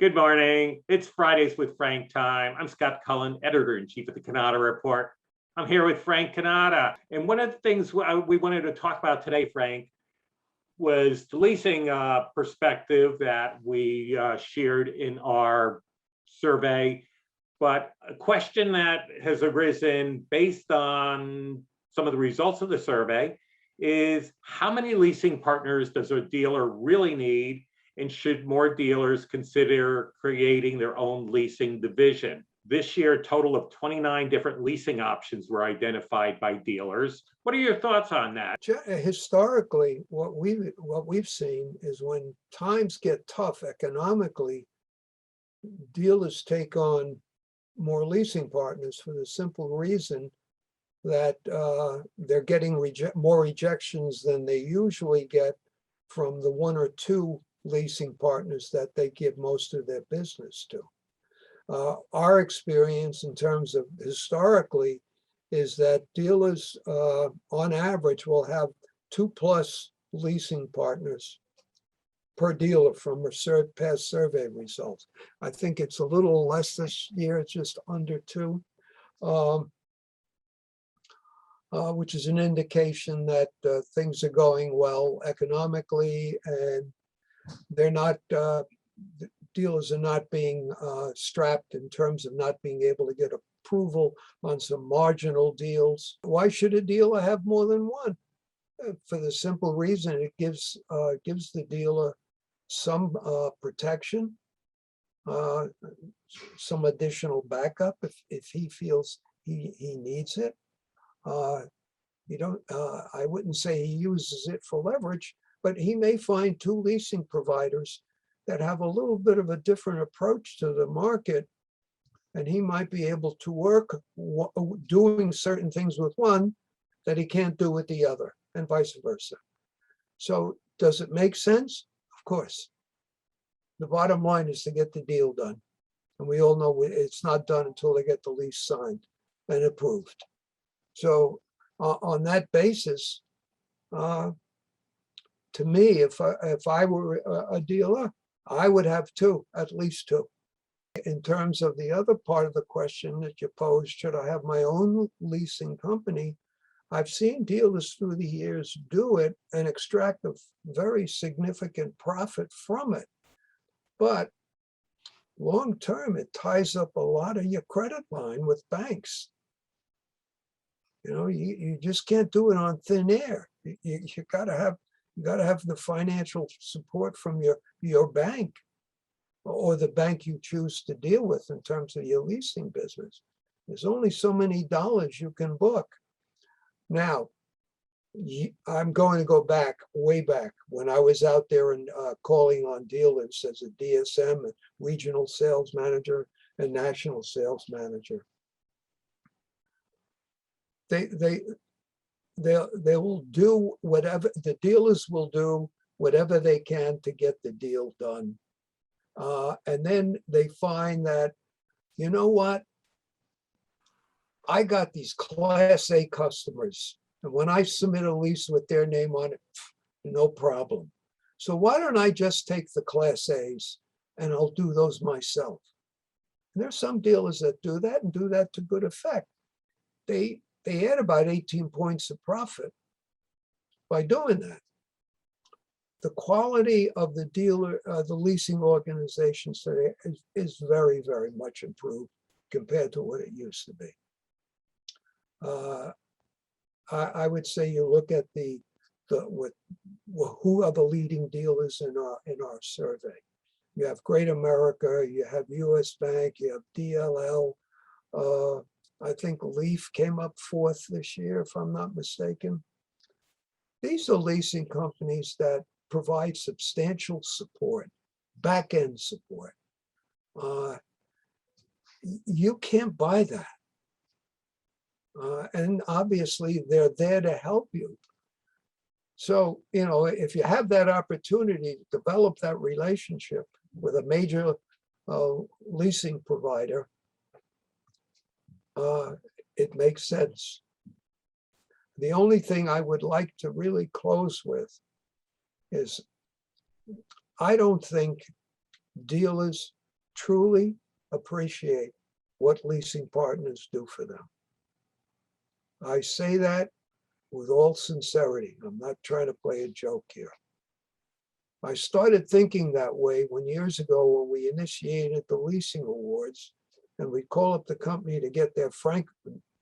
Good morning. It's Fridays with Frank time. I'm Scott Cullen, editor-in-chief of the Cannata Report. I'm here with Frank Cannata. And one of the things we wanted to talk about today, Frank, was the leasing perspective that we shared in our survey. But a question that has arisen based on some of the results of the survey is how many leasing partners does a dealer really need? And should more dealers consider creating their own leasing division? This year, a total of 29 different leasing options were identified by dealers. What are your thoughts on that? Historically, what we've seen is when times get tough economically, dealers take on more leasing partners for the simple reason that they're getting more rejections than they usually get from the one or two leasing partners that they give most of their business to. Our experience in terms of historically is that dealers on average will have 2+ leasing partners per dealer from past survey results. I think it's a little less this year, it's just under 2. Which is an indication that things are going well economically, and they're not, dealers are not being strapped in terms of not being able to get approval on some marginal deals. Why should a dealer have more than one? For the simple reason it gives the dealer some protection, some additional backup if he feels he needs it. I wouldn't say he uses it for leverage, but he may find 2 leasing providers that have a little bit of a different approach to the market, and he might be able to work doing certain things with one that he can't do with the other, and vice versa. So does it make sense? Of course. The bottom line is to get the deal done. And we all know it's not done until they get the lease signed and approved. So on that basis, to me, if I were a dealer, I would have 2, at least 2. In terms of the other part of the question that you posed, should I have my own leasing company? I've seen dealers through the years do it and extract a very significant profit from it. But long term, it ties up a lot of your credit line with banks. You know, you just can't do it on thin air. You gotta have the financial support from your bank or the bank you choose to deal with in terms of your leasing business. There's only so many dollars you can book. Now, I'm going to go back, way back, when I was out there and calling on dealers as a DSM, a regional sales manager and national sales manager. They will do whatever, the dealers will do whatever they can to get the deal done. And then they find that, you know what? I got these Class A customers, and when I submit a lease with their name on it, no problem. So why don't I just take the Class A's and I'll do those myself? And there's some dealers that do that and do that to good effect. They add about 18 points of profit by doing that. The quality of the dealer, the leasing organizations today is very, very much improved compared to what it used to be. I would say you look at who are the leading dealers in our survey. You have Great America, you have US Bank, you have DLL. I think Leaf came up 4th this year, if I'm not mistaken. These are leasing companies that provide substantial support, back-end support. You can't buy that. And obviously, they're there to help you. So, you know, if you have that opportunity to develop that relationship with a major leasing provider, it makes sense. The only thing I would like to really close with is I don't think dealers truly appreciate what leasing partners do for them. I say that with all sincerity. I'm not trying to play a joke here. I started thinking that way when years ago when we initiated the leasing awards, and we'd call up the company to get their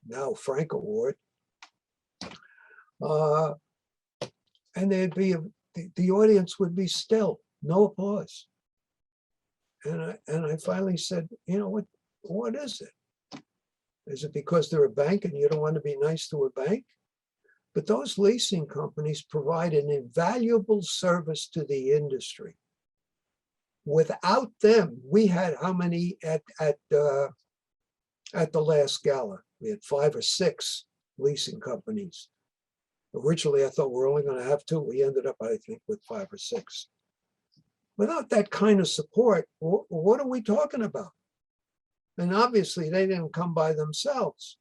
now Frank Award. And there'd be the audience would be still, no applause. And I finally said, you know what is it? Is it because they're a bank and you don't want to be nice to a bank? But those leasing companies provide an invaluable service to the industry. Without them, we had how many at the last gala? We had 5 or 6 leasing companies. Originally, I thought we were only going to have 2. We ended up, I think, with 5 or 6. Without that kind of support, what are we talking about? And obviously, they didn't come by themselves.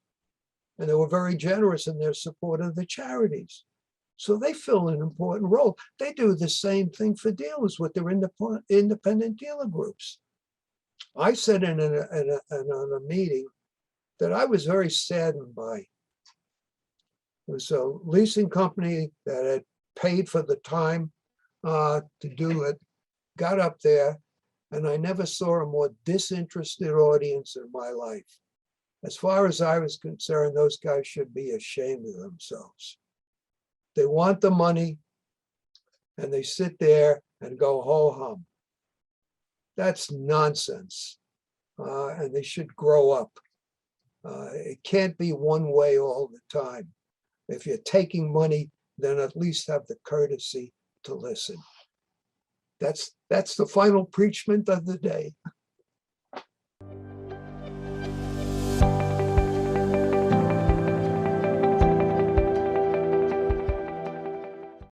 And they were very generous in their support of the charities. So they fill an important role. They do the same thing for dealers with their independent dealer groups. I said in a meeting that I was very saddened by. It was a leasing company that had paid for the time to do it, got up there, and I never saw a more disinterested audience in my life. As far as I was concerned, those guys should be ashamed of themselves. They want the money, and they sit there and go ho-hum. That's nonsense, and they should grow up. It can't be one way all the time. If you're taking money, then at least have the courtesy to listen. That's the final preachment of the day.